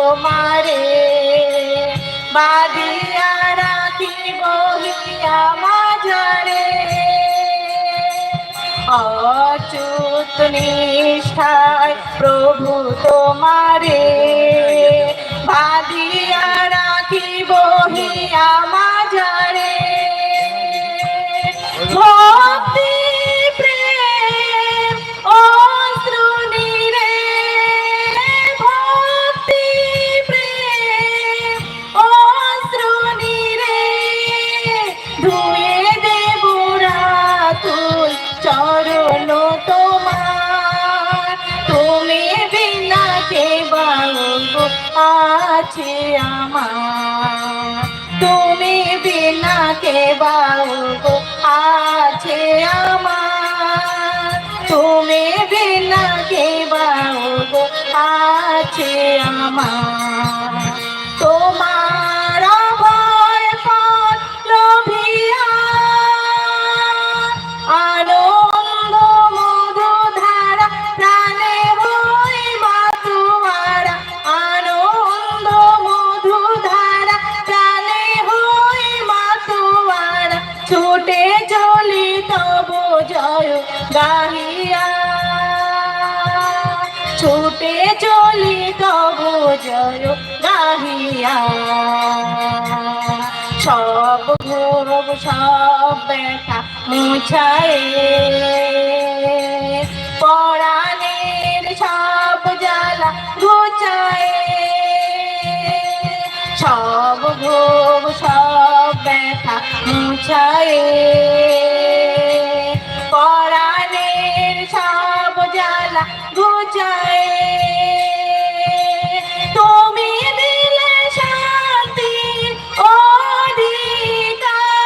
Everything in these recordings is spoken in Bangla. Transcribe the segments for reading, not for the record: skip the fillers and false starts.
তোমারে বাঁধিয়া রাখিব হিয়া মাঝারে অচ্যুত নিষ্ঠায় প্রভু তোমারে বাঁধিয়া রাখিব হিয়া মাঝারে ভক্তি প্রেম অশ্রু নীরে ভক্তি প্রেম অশ্রু নীরে ধুয়ে দেব রাতুল চরণ তোমার তুমি বিনা কে বাউগো আছে আমার তুমি বিনা কে বাউগো আছে আমার তুমি বিনা কে বাউগো আছে আমার তোমার ভয় পথ লোভিয়া আনন্দ মধু ধারা প্রাণে হই মাতুয়ারা আনন্দ মধু ধারা প্রাণে হই মাতুয়ারা ছুটে চলি তব জয় গাহিয়া ছুটে চলি তব জয় গাহিয়া সব ভোগ সব ব্যথা মুছায়ে পরাণের সব জ্বালা ঘুচায়ে সব ভোগ সব ব্যথা মুছায়ে পরাণের সব জ্বালা ঘুচায়ে তুমি দিলে শান্তি অধিকার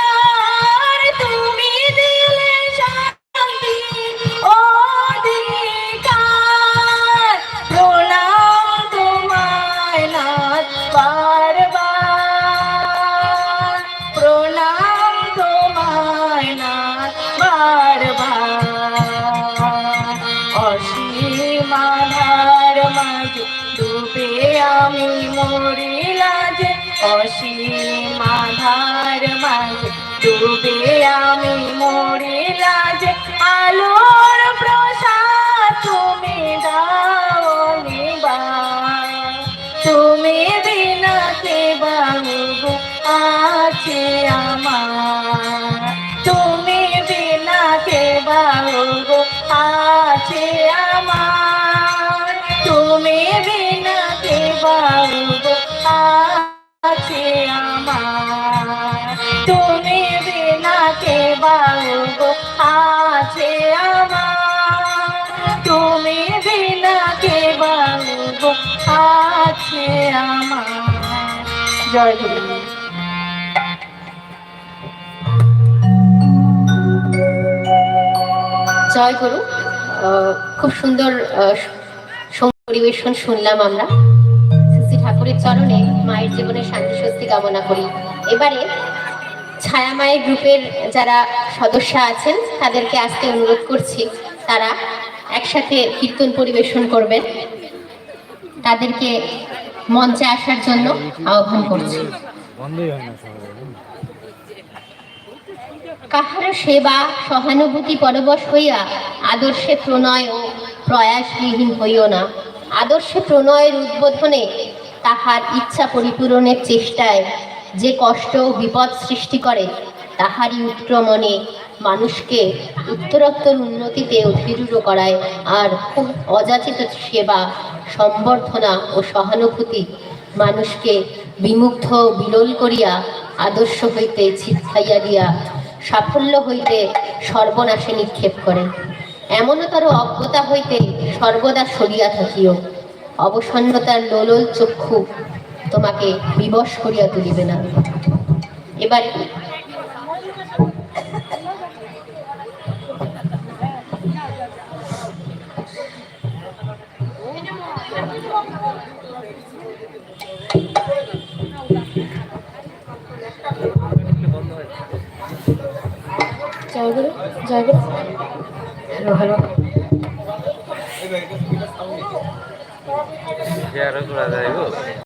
তুমি দিলে শান্তি অধিকার প্রণাম তোমায় নাথ বারবার প্রণাম তোমায় নাথ বারবার অসীম আধার মাঝে ডুবে আমি মরি লাজে অসীম আধার মাঝে ডুবে আমি মরি লাজে আলোর প্রসাদ তুমি দাও নিবাস তুমি বিনা কে বাউগো আছে আমার তুমি বিনা কে বাউগো আছে আমার তুমি বিনা কে বাউগো আছে আমার তুমি বিনা কে বাউগো আছে আমার তুমি বিনা কে বাউগো আছে আমার জয় গুরু। জয় গুরু। খুব সুন্দর পরিবেশন শুনলাম আমরা। শ্রী ঠাকুরের চরণে মায়ের জীবনে শান্তি স্বস্তি কামনা করি। এবারে ছায়া মায়ের গ্রুপের যারা সদস্য আছেন তাদেরকে আসতে অনুরোধ করছি, তারা একসাথে কীর্তন পরিবেশন করবেন। তাদেরকে মঞ্চে আসার জন্য আহ্বান করছি। কাহার সেবা সহানুভূতি পরবশ হইয়া আদর্শে প্রণয় ও প্রয়াসবিহীন হইও না। আদর্শে প্রণয়ের উদ্বোধনে তাহার ইচ্ছা পরিপূরণের চেষ্টায় যে কষ্ট ও বিপদ সৃষ্টি করে, তাহারই উত্ক্রমণে মানুষকে উত্তরোত্তর উন্নতিতে অধীর করায়। আর খুব অযাচিত সেবা, সম্বর্ধনা ও সহানুভূতি মানুষকে বিমুগ্ধ বিলোল করিয়া আদর্শ হইতে ছিটকাইয়া দিয়া সাফল্য হইতে সর্বনাশে নিক্ষেপ করে। এমনতর অজ্ঞতা হইতে সর্বদা সরিয়া থাকিও। অবসন্নতার লোলল চক্ষু তোমাকে বিবশ করিয়া তুলিবে না। এবার জয়গুরু জয়গুরু হ্যালো হ্যালো